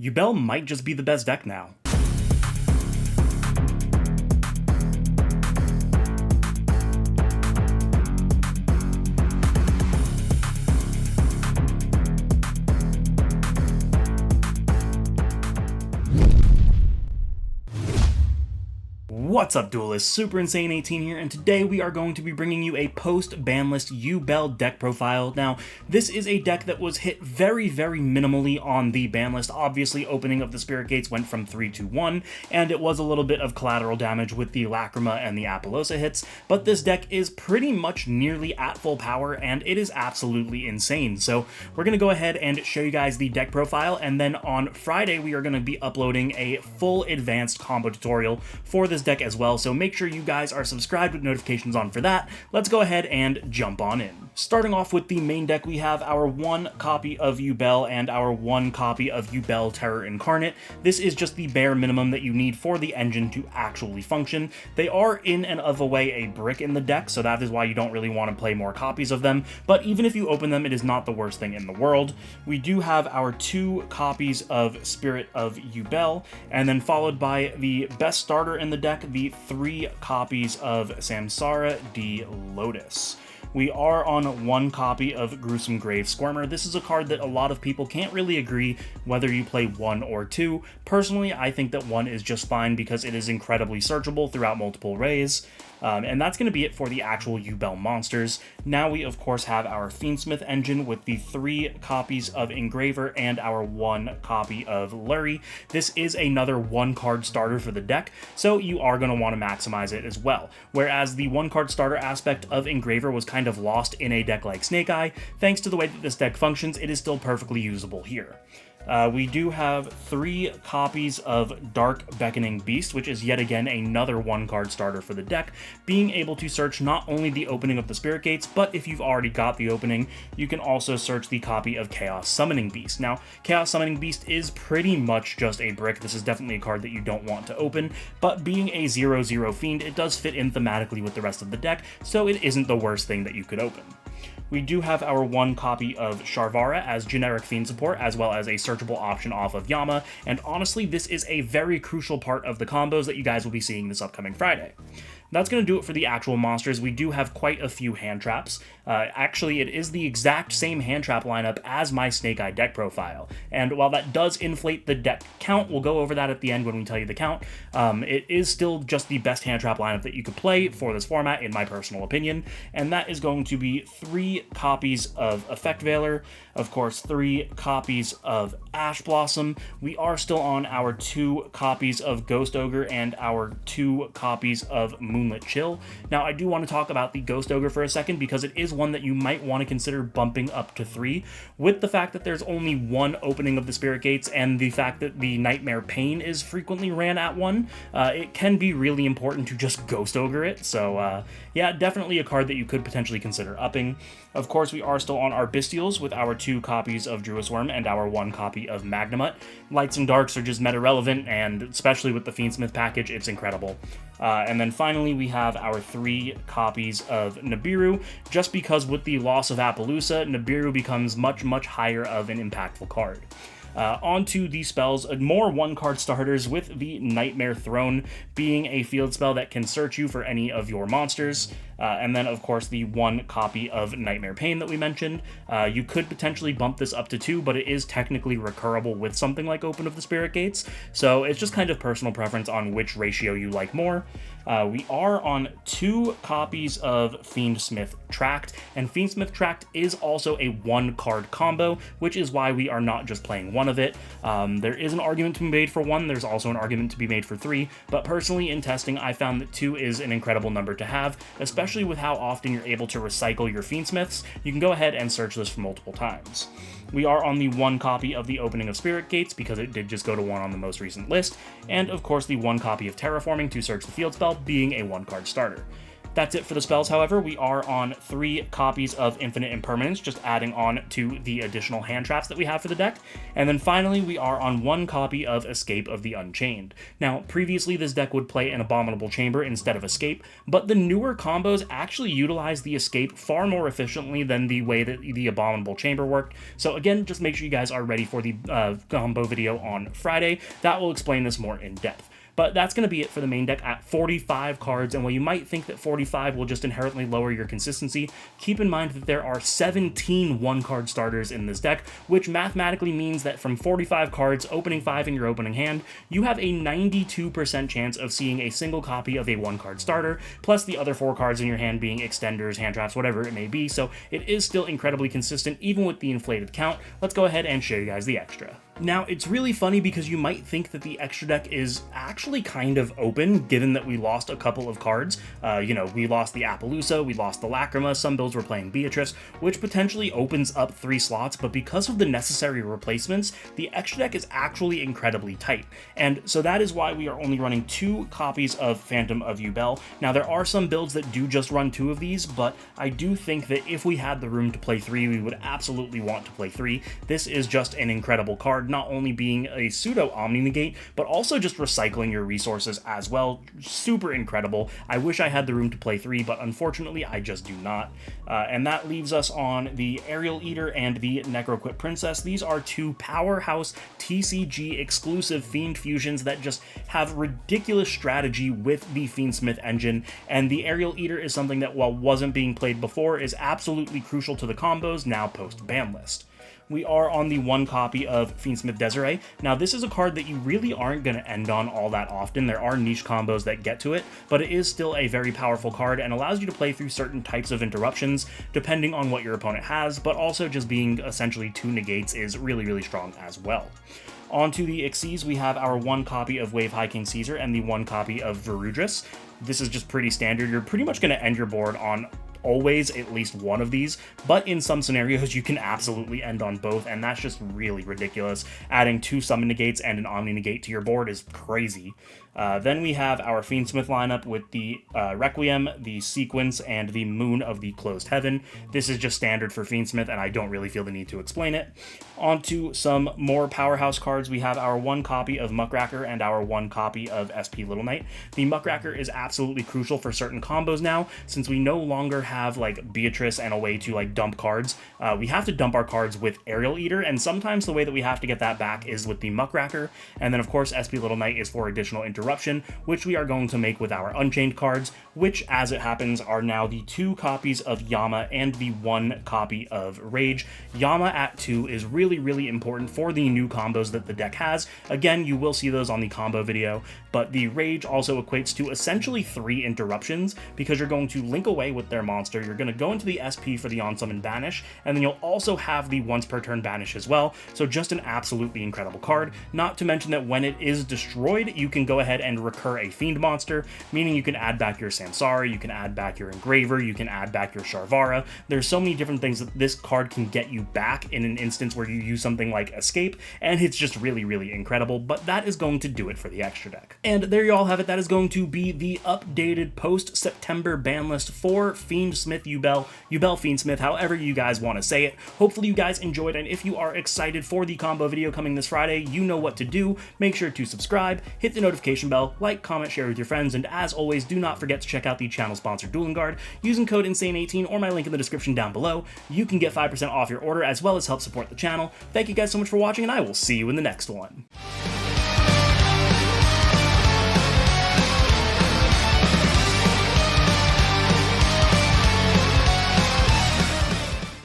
Yubel might just be the best deck now. What's up, Duelist? Super Insane 18 here, and today we are going to be bringing you a post-ban list Yubel deck profile. Now, this is a deck that was hit very minimally on the ban list. Obviously, opening of the Spirit Gates went from 3 to 1, and it was a little bit of collateral damage with the Lacrima and the Apollosa hits, but this deck is pretty much nearly at full power, and it is absolutely insane. So we're going to go ahead and show you guys the deck profile, and then on Friday we are going to be uploading a full advanced combo tutorial for this deck as well, so make sure you guys are subscribed with notifications on for that. Let's go ahead and jump on in. Starting off with the main deck, we have our one copy of Yubel and our one copy of Yubel Terror Incarnate. This is just the bare minimum that you need for the engine to actually function. They are in and of a way a brick in the deck, so that is why you don't really want to play more copies of them, but even if you open them, it is not the worst thing in the world. We do have our two copies of Spirit of Yubel, and then followed by the best starter in the deck, the three copies of Samsara D. Lotus. We are on one copy of Gruesome Grave Squirmer. This is a card that a lot of people can't really agree whether you play one or two. Personally, I think that one is just fine because it is incredibly searchable throughout multiple ways. And that's going to be it for the actual Yubel monsters. Now we, of course, have our Fiendsmith engine with the three copies of Engraver and our one copy of Lurie. This is another one-card starter for the deck, so you are going to want to maximize it as well. Whereas the one-card starter aspect of Engraver was kind of lost in a deck like Snake Eye, thanks to the way that this deck functions, it is still perfectly usable here. We do have three copies of Dark Beckoning Beast, which is yet again another one-card starter for the deck, being able to search not only the opening of the Spirit Gates, but if you've already got the opening, you can also search the copy of Chaos Summoning Beast. Now, Chaos Summoning Beast is pretty much just a brick. This is definitely a card that you don't want to open, but being a 0/0 Fiend, it does fit in thematically with the rest of the deck, so it isn't the worst thing that you could open. We do have our one copy of Sharvara as generic Fiend support, as well as a searchable option off of Yama, and honestly, this is a very crucial part of the combos that you guys will be seeing this upcoming Friday. That's going to do it for the actual monsters. We do have quite a few hand traps. Actually, it is the exact same hand trap lineup as my Snake Eye deck profile, and while that does inflate the deck count, we'll go over that at the end when we tell you the count, it is still just the best hand trap lineup that you could play for this format, in my personal opinion, and that is going to be three copies of Effect Veiler, of course, three copies of Ash Blossom. We are still on our two copies of Ghost Ogre and our two copies of Moonlit Chill. Now, I do want to talk about the Ghost Ogre for a second because it is one that you might want to consider bumping up to 3, with the fact that there's only one opening of the Spirit Gates and the fact that the Nightmare Pain is frequently ran at 1. It can be really important to just Ghost Ogre it, so yeah, definitely a card that you could potentially consider upping. Of course, we are still on our Bestials with our two copies of Druisworm and our one copy of Magnamut. Lights and Darks are just meta relevant, and especially with the Fiendsmith package, it's incredible. And then finally, we have our three copies of Nibiru, just because with the loss of Appaloosa, Nibiru becomes much higher of an impactful card. Onto the spells, more one-card starters, with the Nightmare Throne being a field spell that can search you for any of your monsters, and then of course the one copy of Nightmare Pain that we mentioned. You could potentially bump this up to 2, but it is technically recurable with something like Open of the Spirit Gates, so it's just kind of personal preference on which ratio you like more. We are on 2 copies of Fiendsmith Tract, and Fiendsmith Tract is also a one-card combo, which is why we are not just playing one of it. There is an argument to be made for 1, there's also an argument to be made for 3, but personally in testing I found that 2 is an incredible number to have, especially with how often you're able to recycle your Fiendsmiths. You can go ahead and search this for multiple times. We are on the one copy of the Opening of Spirit Gates, because it did just go to 1 on the most recent list, and of course the one copy of Terraforming to search the field spell, being a one-card starter. That's it for the spells, however. We are on 3 copies of Infinite Impermanence, just adding on to the additional hand traps that we have for the deck. And then finally, we are on 1 copy of Escape of the Unchained. Now, previously this deck would play an Abominable Chamber instead of Escape, but the newer combos actually utilize the Escape far more efficiently than the way that the Abominable Chamber worked. So again, just make sure you guys are ready for the combo video on Friday. That will explain this more in depth. But that's going to be it for the main deck at 45 cards, and while you might think that 45 will just inherently lower your consistency, keep in mind that there are 17 one-card starters in this deck, which mathematically means that from 45 cards, opening 5 in your opening hand, you have a 92% chance of seeing a single copy of a one-card starter, plus the other 4 cards in your hand being extenders, hand traps, whatever it may be, so it is still incredibly consistent, even with the inflated count. Let's go ahead and show you guys the extra. Now, it's really funny because you might think that the extra deck is actually kind of open, given that we lost a couple of cards. We lost the Appaloosa, we lost the Lacrima, some builds were playing Beatrice, which potentially opens up 3 slots, but because of the necessary replacements, the extra deck is actually incredibly tight. And so that is why we are only running 2 copies of Phantom of Yubel. Now, there are some builds that do just run 2 of these, but I do think that if we had the room to play 3, we would absolutely want to play 3. This is just an incredible card, not only being a pseudo Omni-Negate, but also just recycling your resources as well. Super incredible. I wish I had the room to play 3, but unfortunately I just do not. And that leaves us on the Aerial Eater and the Necroquip Princess. These are 2 powerhouse TCG exclusive Fiend fusions that just have ridiculous strategy with the Fiendsmith engine, and the Aerial Eater is something that, while wasn't being played before, is absolutely crucial to the combos now post-ban list. We are on the 1 copy of Fiendsmith Desiree. Now, this is a card that you really aren't going to end on all that often. There are niche combos that get to it, but it is still a very powerful card and allows you to play through certain types of interruptions, depending on what your opponent has, but also just being essentially 2 negates is really, really strong as well. Onto the Xyz, we have our 1 copy of Wave High King Caesar and the 1 copy of Verudris. This is just pretty standard. You're pretty much going to end your board on always at least one of these, but in some scenarios you can absolutely end on both, and that's just really ridiculous. Adding 2 summon negates and an Omni negate to your board is crazy. Then we have our Fiendsmith lineup with the Requiem, the Sequence, and the Moon of the Closed Heaven. This is just standard for Fiendsmith, and I don't really feel the need to explain it. Onto some more powerhouse cards, we have our 1 copy of Muckracker and our 1 copy of SP Little Knight. The Muckracker is absolutely crucial for certain combos now, since we no longer have like Beatrice and a way to like dump cards. We have to dump our cards with Aerial Eater, and sometimes the way that we have to get that back is with the Muckracker. And then of course SP Little Knight is for additional interruption, which we are going to make with our Unchained cards, which, as it happens, are now the 2 copies of Yama and the 1 copy of Rage. Yama at 2 is really, really important for the new combos that the deck has. Again, you will see those on the combo video, but the Rage also equates to essentially 3 interruptions, because you're going to link away with their monster, you're going to go into the SP for the On-Summon Banish, and then you'll also have the once per turn Banish as well, so just an absolutely incredible card. Not to mention that when it is destroyed, you can go ahead and recur a Fiend monster, meaning you can add back your Sansari, you can add back your Engraver, you can add back your Sharvara. There's so many different things that this card can get you back in an instance where you use something like Escape, and it's just really, really incredible. But that is going to do it for the extra deck. And there you all have it. That is going to be the updated post-September ban list for Fiendsmith Yubel, Fiendsmith, however you guys want to say it. Hopefully you guys enjoyed, and if you are excited for the combo video coming this Friday, you know what to do. Make sure to subscribe, hit the notification bell, like, comment, share with your friends, and as always, do not forget to check out the channel sponsor Dueling Guard. Using code INSANE18 or my link in the description down below, you can get 5% off your order as well as help support the channel. Thank you guys so much for watching, and I will see you in the next one.